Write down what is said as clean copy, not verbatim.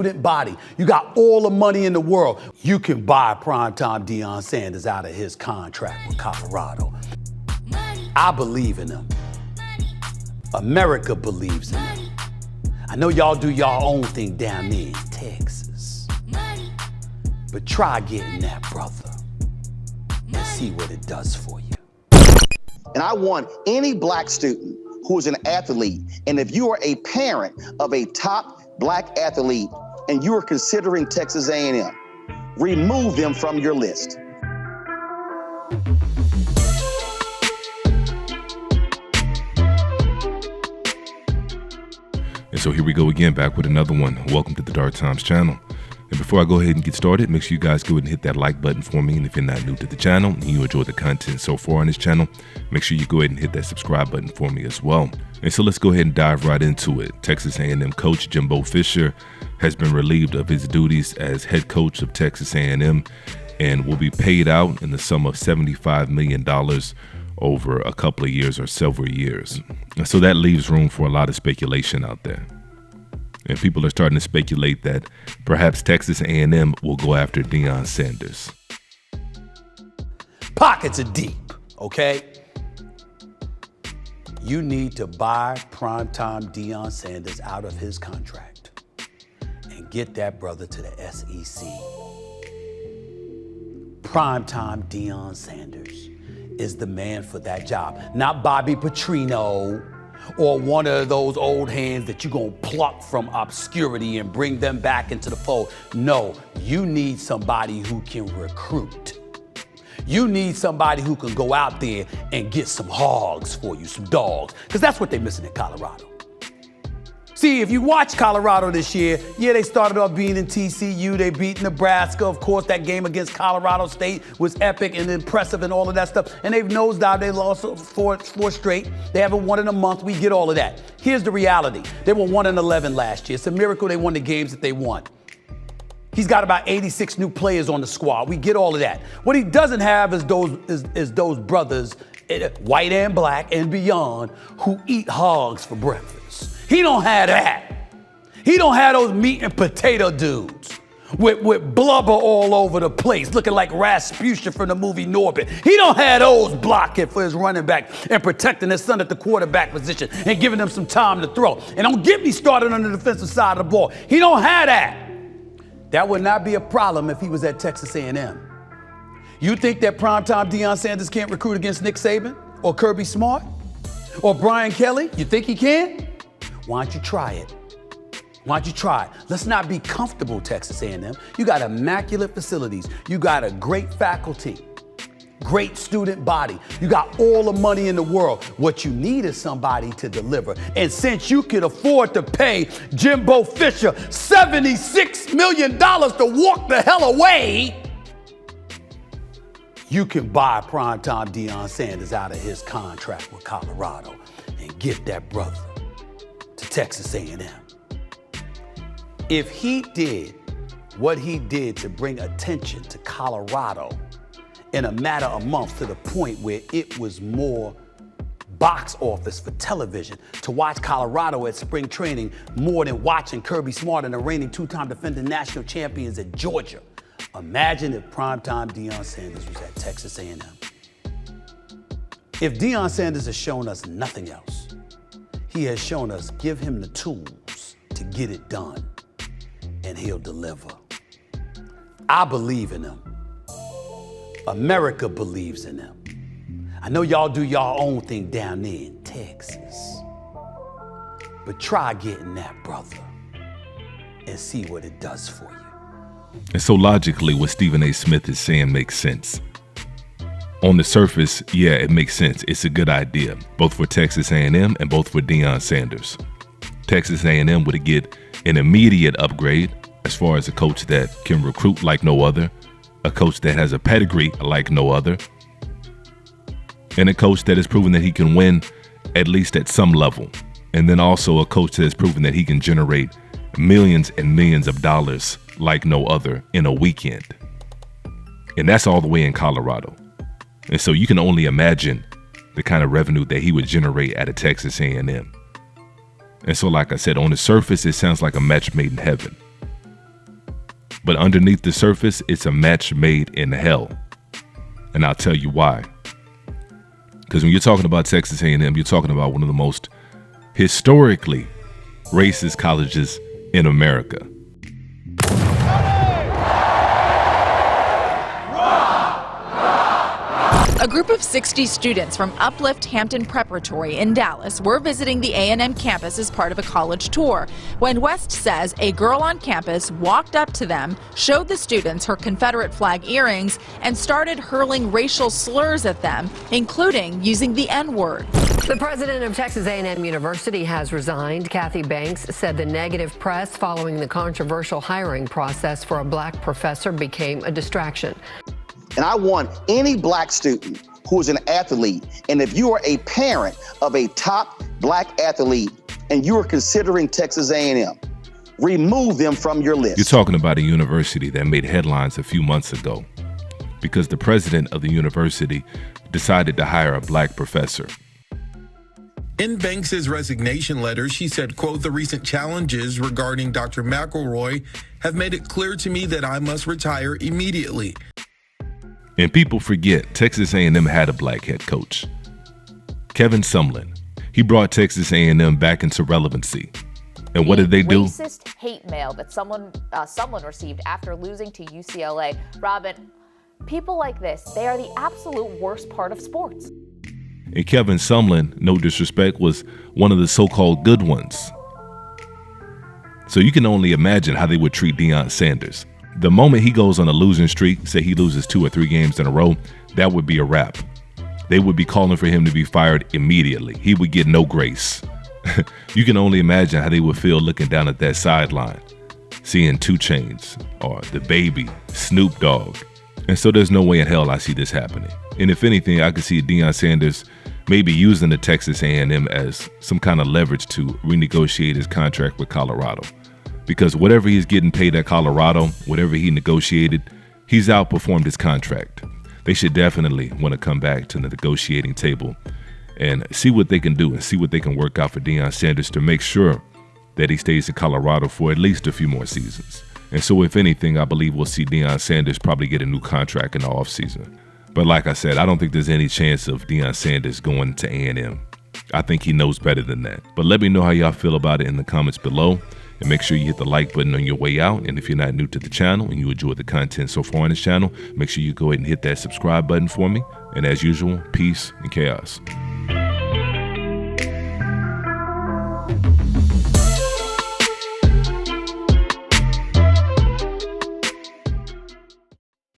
body. You got all the money in the world. You can buy primetime Deion Sanders out of his contract with Colorado. I believe in him. America believes in him. I know y'all do y'all own thing down there in Texas. But try getting that brother and see what it does for you. And I want any black student who is an athlete, and if you are a parent of a top black athlete and you are considering Texas A&M, remove them from your list. And so here we go again, back with another one. Welcome to the Dark Times channel. And before I go ahead and get started, make sure you guys go ahead and hit that like button for me. And if you're not new to the channel and you enjoy the content so far on this channel, make sure you go ahead and hit that subscribe button for me as well. And so let's go ahead and dive right into it. Texas A&M coach Jimbo Fisher has been relieved of his duties as head coach of Texas A&M and will be paid out in the sum of $75 million over a couple of years or several years. And so that leaves room for a lot of speculation out there. And people are starting to speculate that perhaps Texas A&M will go after Deion Sanders. Pockets are deep, okay? You need to buy primetime Deion Sanders out of his contract and get that brother to the SEC. Primetime Deion Sanders is the man for that job, not Bobby Petrino or one of those old hands that you're gonna pluck from obscurity and bring them back into the fold. No, you need somebody who can recruit. You need somebody who can go out there and get some hogs for you, some dogs, because that's what they're missing in Colorado. See, if you watch Colorado this year, yeah, they started off being in TCU, they beat Nebraska. Of course, that game against Colorado State was epic and impressive and all of that stuff. And they've nosedived, they lost four straight. They haven't won in a month, we get all of that. Here's the reality. They were 1-11 last year. It's a miracle they won the games that they won. He's got about 86 new players on the squad. We get all of that. What he doesn't have is those brothers, white and black and beyond, who eat hogs for breakfast. He don't have that. He don't have those meat and potato dudes with blubber all over the place, looking like Rasputia from the movie Norbit. He don't have those blocking for his running back and protecting his son at the quarterback position and giving them some time to throw. And don't get me started on the defensive side of the ball. He don't have that. That would not be a problem if he was at Texas A&M. You think that primetime Deion Sanders can't recruit against Nick Saban or Kirby Smart or Brian Kelly? You think he can? Why don't you try it? Why don't you try it? Let's not be comfortable, Texas A&M. You got immaculate facilities. You got a great faculty, great student body. You got all the money in the world. What you need is somebody to deliver. And since you can afford to pay Jimbo Fisher $76 million to walk the hell away, you can buy primetime Deion Sanders out of his contract with Colorado and get that brother to Texas A&M. If he did what he did to bring attention to Colorado in a matter of months to the point where it was more box office for television to watch Colorado at spring training more than watching Kirby Smart and the reigning two-time defending national champions at Georgia. Imagine if primetime Deion Sanders was at Texas A&M. If Deion Sanders has shown us nothing else, he has shown us give him the tools to get it done, and he'll deliver. I believe in him. America believes in him. I know y'all do y'all own thing down there in Texas. But try getting that brother and see what it does for you. And so logically, what Stephen A. Smith is saying makes sense. On the surface, yeah, it makes sense. It's a good idea, both for Texas A&M and both for Deion Sanders. Texas A&M would get an immediate upgrade as far as a coach that can recruit like no other, a coach that has a pedigree like no other, and a coach that has proven that he can win at least at some level. And then also a coach that has proven that he can generate millions and millions of dollars like no other in a weekend. And that's all the way in Colorado. And so you can only imagine the kind of revenue that he would generate at a Texas A&M. And so, like I said, on the surface, it sounds like a match made in heaven. But underneath the surface, it's a match made in hell. And I'll tell you why. Because when you're talking about Texas A&M, you're talking about one of the most historically racist colleges in America. A group of 60 students from Uplift Hampton Preparatory in Dallas were visiting the A&M campus as part of a college tour when West says a girl on campus walked up to them, showed the students her Confederate flag earrings, and started hurling racial slurs at them, including using the N-word. The president of Texas A&M University has resigned. Kathy Banks said the negative press following the controversial hiring process for a black professor became a distraction. And I want any black student who is an athlete, and if you are a parent of a top black athlete and you are considering Texas A&M, remove them from your list. You're talking about a university that made headlines a few months ago because the president of the university decided to hire a black professor. In Banks's resignation letter, she said, quote, "The recent challenges regarding Dr. McElroy have made it clear to me that I must retire immediately." And people forget Texas A&M had a black head coach, Kevin Sumlin. He brought Texas A&M back into relevancy. And what did they do? Racist hate mail that someone received after losing to UCLA. Robin, people like this, they are the absolute worst part of sports. And Kevin Sumlin, no disrespect, was one of the so-called good ones. So you can only imagine how they would treat Deion Sanders. The moment he goes on a losing streak, say he loses 2 or 3 games in a row, that would be a wrap. They would be calling for him to be fired immediately. He would get no grace. You can only imagine how they would feel looking down at that sideline, seeing 2 Chainz or the Baby, Snoop Dogg. And so there's no way in hell I see this happening. And if anything, I could see Deion Sanders maybe using the Texas A&M as some kind of leverage to renegotiate his contract with Colorado. Because whatever he's getting paid at Colorado, whatever he negotiated, he's outperformed his contract. They should definitely want to come back to the negotiating table and see what they can do and see what they can work out for Deion Sanders to make sure that he stays in Colorado for at least a few more seasons. And so if anything, I believe we'll see Deion Sanders probably get a new contract in the offseason. But like I said, I don't think there's any chance of Deion Sanders going to A&M. I think he knows better than that. But let me know how y'all feel about it in the comments below. And make sure you hit the like button on your way out. And if you're not new to the channel and you enjoy the content so far on this channel, make sure you go ahead and hit that subscribe button for me. And as usual, peace and chaos.